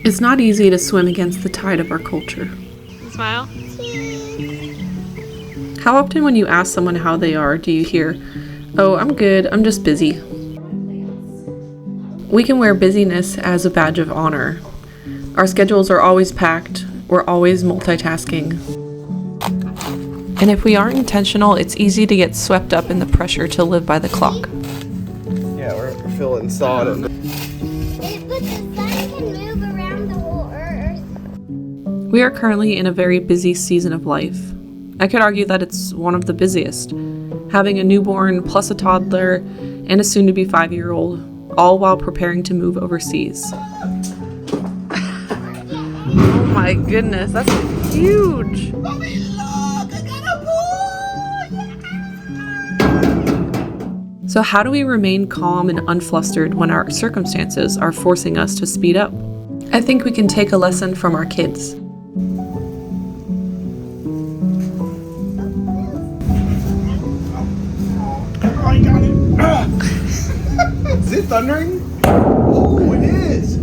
It's not easy to swim against the tide of our culture. Smile. How often when you ask someone how they are, do you hear, "Oh, I'm good, I'm just busy"? We can wear busyness as a badge of honor. Our schedules are always packed, we're always multitasking. And if we aren't intentional, it's easy to get swept up in the pressure to live by the clock. Yeah, we're feeling sodden. But the sun can move around the whole earth. We are currently in a very busy season of life. I could argue that it's one of the busiest. Having a newborn plus a toddler and a soon-to-be 5-year-old, all while preparing to move overseas. Oh my goodness, that's huge! Mommy, look! I got a boy! So how do we remain calm and unflustered when our circumstances are forcing us to speed up? I think we can take a lesson from our kids. Oh, I got it! Is it thundering? Oh, it is!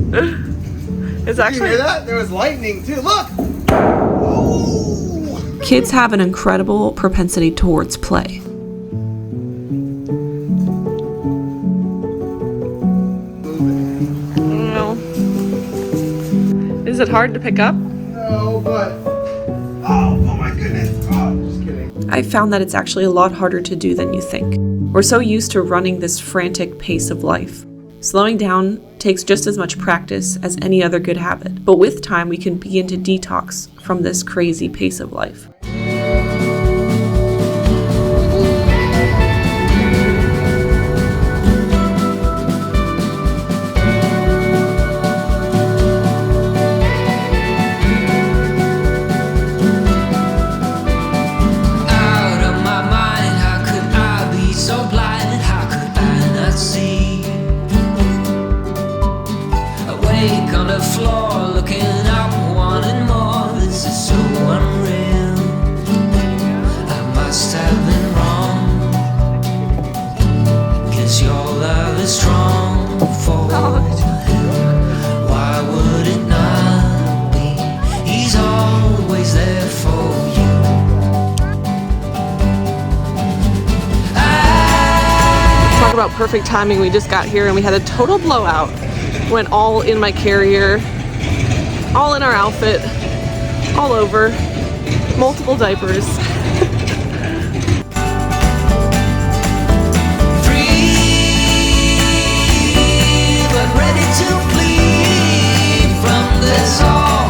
It's Did you hear that? There was lightning too. Look! Oh! Kids have an incredible propensity towards play. No. Is it hard to pick up? No, but oh my goodness! Oh, just kidding. I found that it's actually a lot harder to do than you think. We're so used to running this frantic pace of life. Slowing down takes just as much practice as any other good habit, but with time we can begin to detox from this crazy pace of life. On the floor, looking up, wanting more. This is so unreal. I must have been wrong, 'cause your love is strong for him. Why would it not be? He's always there for you. Talk about perfect timing. We just got here and we had a total blowout. Went all in my carrier, all in our outfit, all over, multiple diapers. Free, but ready to flee from this all.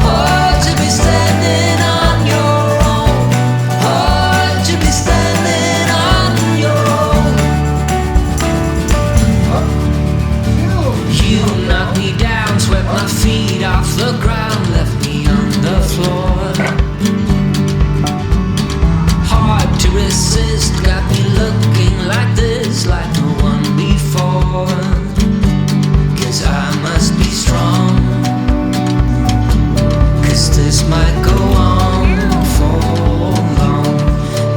Oh, to be standing on your own. Oh, to be standing on your own. You knocked me down, swept my feet off the ground, left me on the floor. Hard to resist, got me looking like this, like no one before. 'Cause I must be strong, 'cause this might go on for long.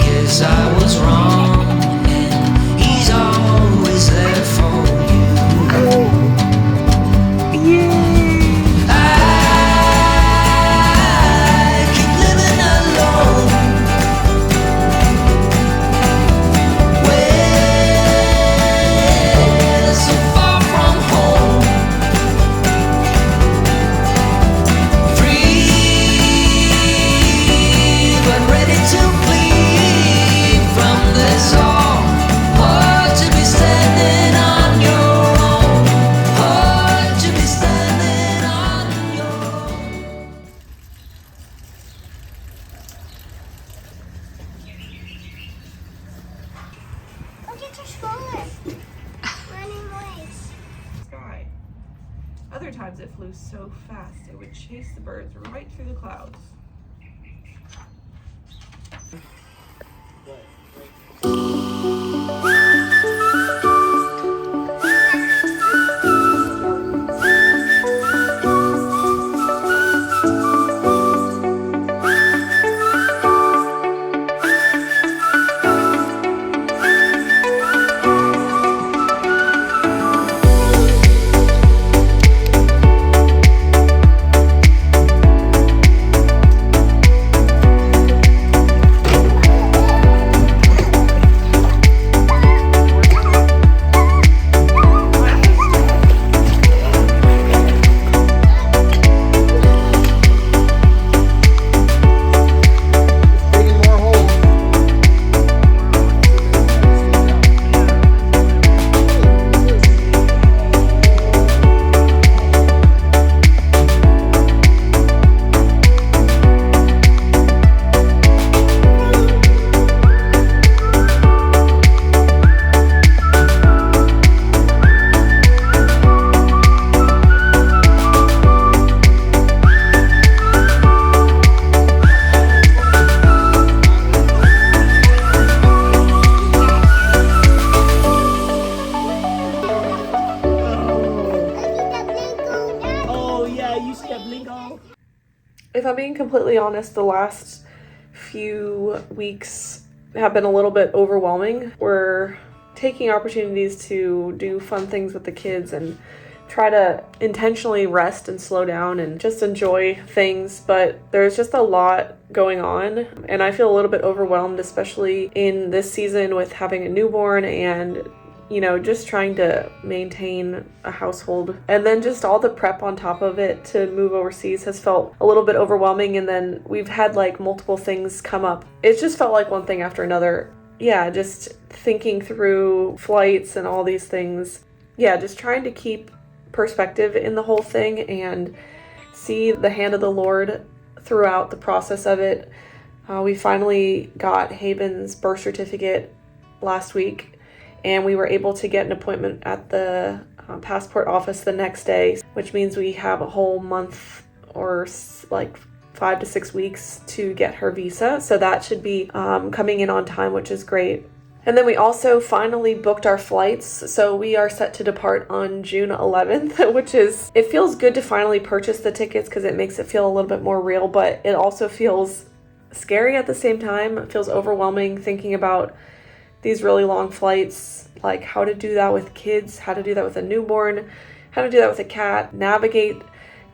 'Cause I was wrong, and he's always there for you. I keep living alone, way so far from home. Free, but ready to flee from this all. Oh, to be standing on your own. Oh, to be standing on your own. Look at your stroller. Running ways. Sky. Other times it flew so fast it would chase the birds right through the clouds. Yeah, you see that blingo? If I'm being completely honest, the last few weeks have been a little bit overwhelming. We're taking opportunities to do fun things with the kids and try to intentionally rest and slow down and just enjoy things, but there's just a lot going on and I feel a little bit overwhelmed, especially in this season with having a newborn and just trying to maintain a household, and then just all the prep on top of it to move overseas has felt a little bit overwhelming. And then we've had like multiple things come up. It's just felt like one thing after another. Yeah, just thinking through flights and all these things. Yeah, just trying to keep perspective in the whole thing and see the hand of the Lord throughout the process of it. We finally got Haven's birth certificate last week, and we were able to get an appointment at the passport office the next day, which means we have a whole month or like 5 to 6 weeks to get her visa. So that should be coming in on time, which is great. And then we also finally booked our flights. So we are set to depart on June 11th, which is, it feels good to finally purchase the tickets because it makes it feel a little bit more real, but it also feels scary at the same time. It feels overwhelming thinking about these really long flights, like how to do that with kids, how to do that with a newborn, how to do that with a cat, navigate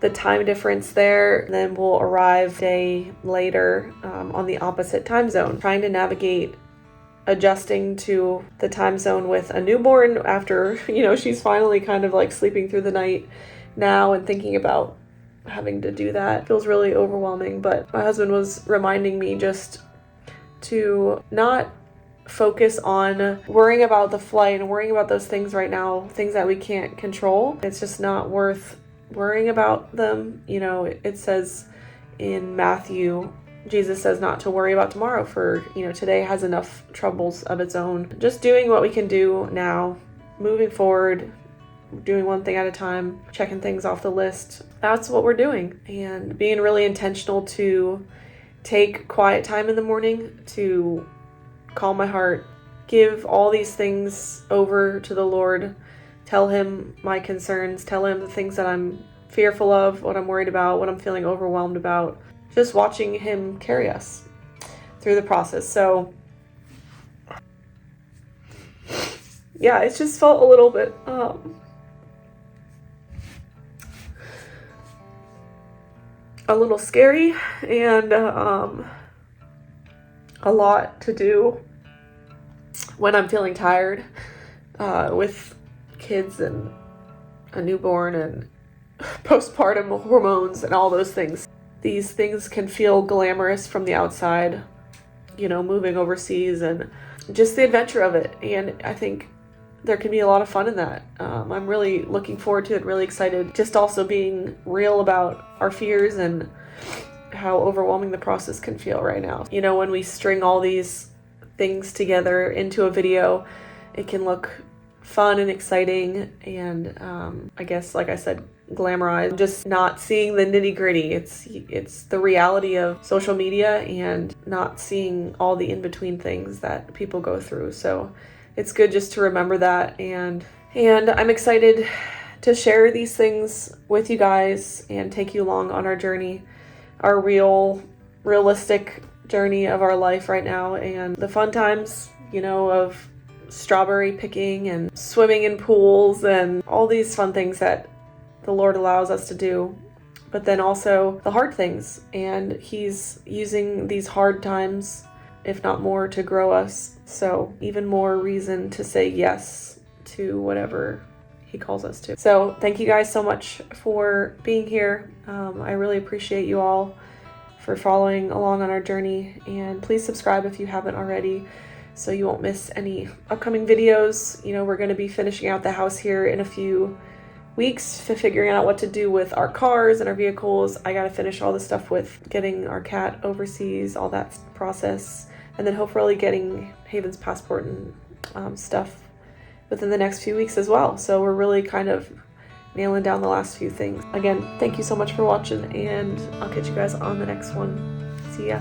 the time difference there. And then we'll arrive a day later on the opposite time zone, trying to navigate adjusting to the time zone with a newborn after, she's finally kind of like sleeping through the night now, and thinking about having to do that feels really overwhelming. But my husband was reminding me just to not focus on worrying about the flight and worrying about those things right now, things that we can't control. It's just not worth worrying about them. It says in Matthew, Jesus says not to worry about tomorrow, for today has enough troubles of its own. Just doing what we can do now, moving forward, doing one thing at a time, checking things off the list. That's what we're doing, and being really intentional to take quiet time in the morning to calm my heart, give all these things over to the Lord, tell him my concerns, tell him the things that I'm fearful of, what I'm worried about, what I'm feeling overwhelmed about, just watching him carry us through the process. So yeah, it's just felt a little bit a little scary and a lot to do when I'm feeling tired with kids and a newborn and postpartum hormones and all those things. These things can feel glamorous from the outside, moving overseas and just the adventure of it. And I think there can be a lot of fun in that. I'm really looking forward to it, really excited. Just also being real about our fears and how overwhelming the process can feel right now. When we string all these things together into a video, it can look fun and exciting and I guess, like I said, glamorized, just not seeing the nitty-gritty. It's the reality of social media and not seeing all the in-between things that people go through. So it's good just to remember that, and I'm excited to share these things with you guys and take you along on our journey, our realistic journey of our life right now, and the fun times, of strawberry picking and swimming in pools and all these fun things that the Lord allows us to do, but then also the hard things. And he's using these hard times, if not more, to grow us. So even more reason to say yes to whatever he calls us to. So thank you guys so much for being here. I really appreciate you all for following along on our journey, and please subscribe if you haven't already so you won't miss any upcoming videos. We're going to be finishing out the house here in a few weeks, figuring out what to do with our cars and our vehicles. I got to finish all the stuff with getting our cat overseas, all that process, and then hopefully getting Haven's passport and stuff within the next few weeks as well. So we're really kind of nailing down the last few things. Again, thank you so much for watching, and I'll catch you guys on the next one. See ya.